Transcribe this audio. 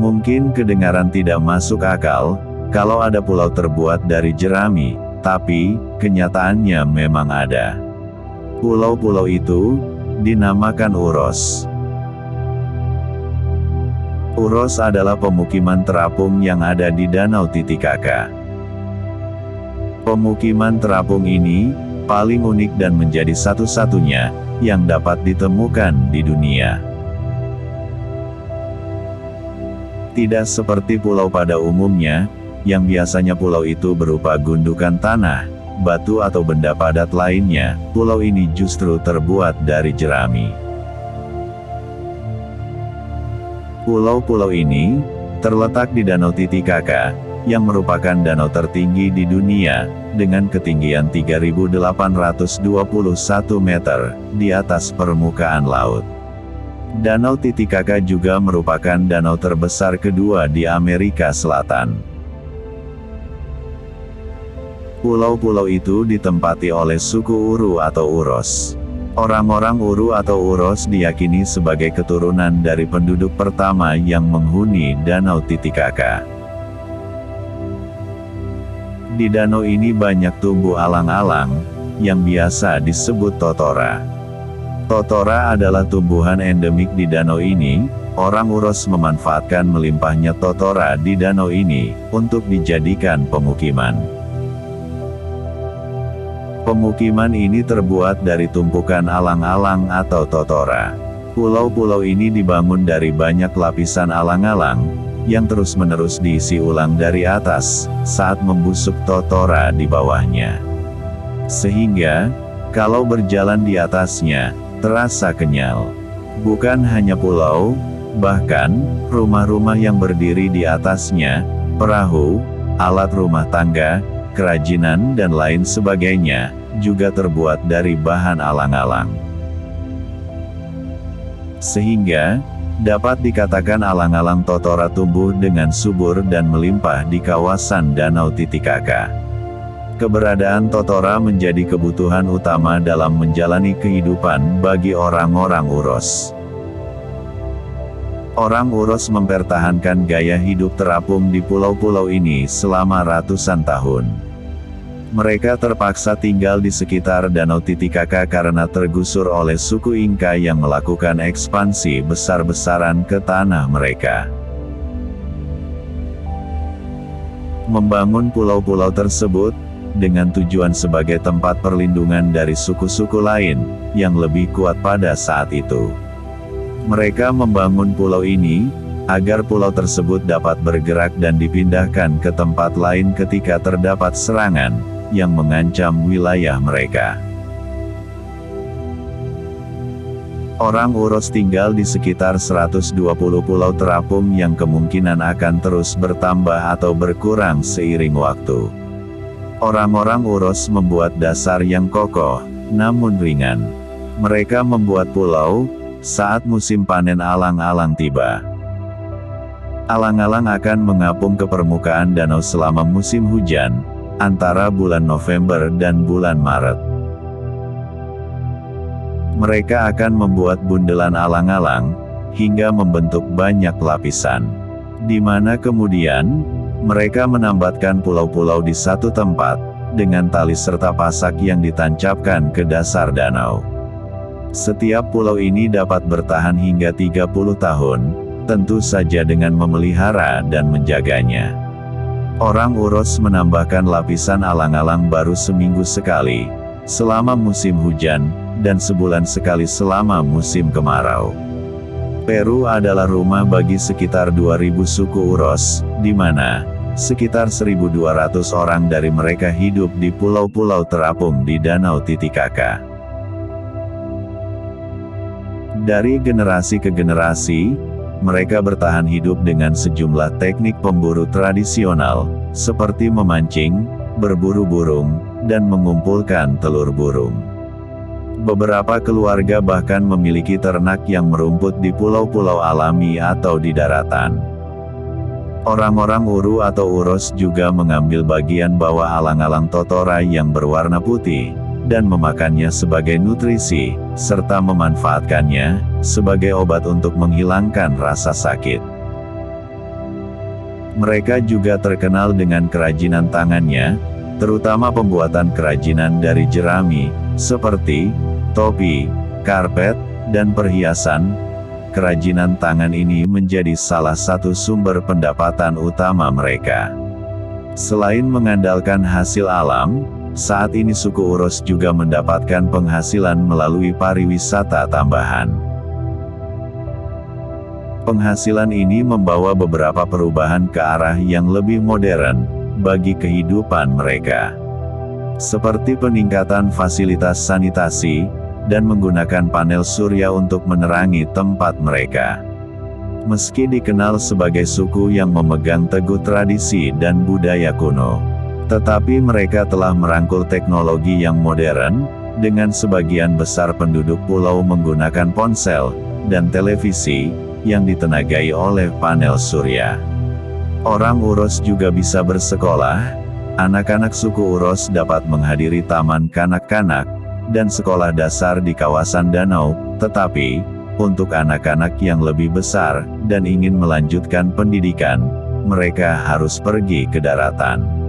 Mungkin kedengaran tidak masuk akal, kalau ada pulau terbuat dari jerami, tapi, kenyataannya memang ada. Pulau-pulau itu, dinamakan Uros. Uros adalah pemukiman terapung yang ada di Danau Titicaca. Pemukiman terapung ini, paling unik dan menjadi satu-satunya, yang dapat ditemukan di dunia. Tidak seperti pulau pada umumnya, yang biasanya pulau itu berupa gundukan tanah, batu atau benda padat lainnya, pulau ini justru terbuat dari jerami. Pulau-pulau ini, terletak di Danau Titicaca, yang merupakan danau tertinggi di dunia, dengan ketinggian 3.821 meter, di atas permukaan laut. Danau Titicaca juga merupakan danau terbesar kedua di Amerika Selatan. Pulau-pulau itu ditempati oleh suku Uru atau Uros. Orang-orang Uru atau Uros diyakini sebagai keturunan dari penduduk pertama yang menghuni Danau Titicaca. Di danau ini banyak tumbuh alang-alang, yang biasa disebut totora. Totora adalah tumbuhan endemik di danau ini. Orang Uros memanfaatkan melimpahnya totora di danau ini, untuk dijadikan pemukiman. Pemukiman ini terbuat dari tumpukan alang-alang atau totora. Pulau-pulau ini dibangun dari banyak lapisan alang-alang, yang terus-menerus diisi ulang dari atas, saat membusuk totora di bawahnya. Sehingga, kalau berjalan di atasnya, terasa kenyal. Bukan hanya pulau, bahkan, rumah-rumah yang berdiri di atasnya, perahu, alat rumah tangga, kerajinan dan lain sebagainya, juga terbuat dari bahan alang-alang. Sehingga, dapat dikatakan alang-alang totora tumbuh dengan subur dan melimpah di kawasan Danau Titicaca. Keberadaan totora menjadi kebutuhan utama dalam menjalani kehidupan bagi orang-orang Uros. Orang Uros mempertahankan gaya hidup terapung di pulau-pulau ini selama ratusan tahun. Mereka terpaksa tinggal di sekitar Danau Titicaca karena tergusur oleh suku Inca yang melakukan ekspansi besar-besaran ke tanah mereka. Membangun pulau-pulau tersebut, dengan tujuan sebagai tempat perlindungan dari suku-suku lain, yang lebih kuat pada saat itu. Mereka membangun pulau ini, agar pulau tersebut dapat bergerak dan dipindahkan ke tempat lain ketika terdapat serangan, yang mengancam wilayah mereka. Orang Uros tinggal di sekitar 120 pulau terapung yang kemungkinan akan terus bertambah atau berkurang seiring waktu. Orang-orang Uros membuat dasar yang kokoh, namun ringan. Mereka membuat pulau, saat musim panen alang-alang tiba. Alang-alang akan mengapung ke permukaan danau selama musim hujan, antara bulan November dan bulan Maret. Mereka akan membuat bundelan alang-alang, hingga membentuk banyak lapisan. Di mana kemudian, mereka menambatkan pulau-pulau di satu tempat, dengan tali serta pasak yang ditancapkan ke dasar danau. Setiap pulau ini dapat bertahan hingga 30 tahun, tentu saja dengan memelihara dan menjaganya. Orang Uros menambahkan lapisan alang-alang baru seminggu sekali, selama musim hujan, dan sebulan sekali selama musim kemarau. Peru adalah rumah bagi sekitar 2.000 suku Uros, di mana sekitar 1.200 orang dari mereka hidup di pulau-pulau terapung di Danau Titicaca. Dari generasi ke generasi, mereka bertahan hidup dengan sejumlah teknik pemburu tradisional, seperti memancing, berburu burung, dan mengumpulkan telur burung. Beberapa keluarga bahkan memiliki ternak yang merumput di pulau-pulau alami atau di daratan. Orang-orang Uru atau Uros juga mengambil bagian bawah alang-alang totora yang berwarna putih, dan memakannya sebagai nutrisi, serta memanfaatkannya sebagai obat untuk menghilangkan rasa sakit. Mereka juga terkenal dengan kerajinan tangannya, terutama pembuatan kerajinan dari jerami, seperti topi, karpet, dan perhiasan. Kerajinan tangan ini menjadi salah satu sumber pendapatan utama mereka. Selain mengandalkan hasil alam, saat ini suku Uros juga mendapatkan penghasilan melalui pariwisata tambahan. Penghasilan ini membawa beberapa perubahan ke arah yang lebih modern bagi kehidupan mereka, seperti peningkatan fasilitas sanitasi, dan menggunakan panel surya untuk menerangi tempat mereka. Meski dikenal sebagai suku yang memegang teguh tradisi dan budaya kuno, tetapi mereka telah merangkul teknologi yang modern, dengan sebagian besar penduduk pulau menggunakan ponsel dan televisi yang ditenagai oleh panel surya. Orang Uros juga bisa bersekolah. Anak-anak suku Uros dapat menghadiri taman kanak-kanak dan sekolah dasar di kawasan danau, tetapi untuk anak-anak yang lebih besar dan ingin melanjutkan pendidikan, mereka harus pergi ke daratan.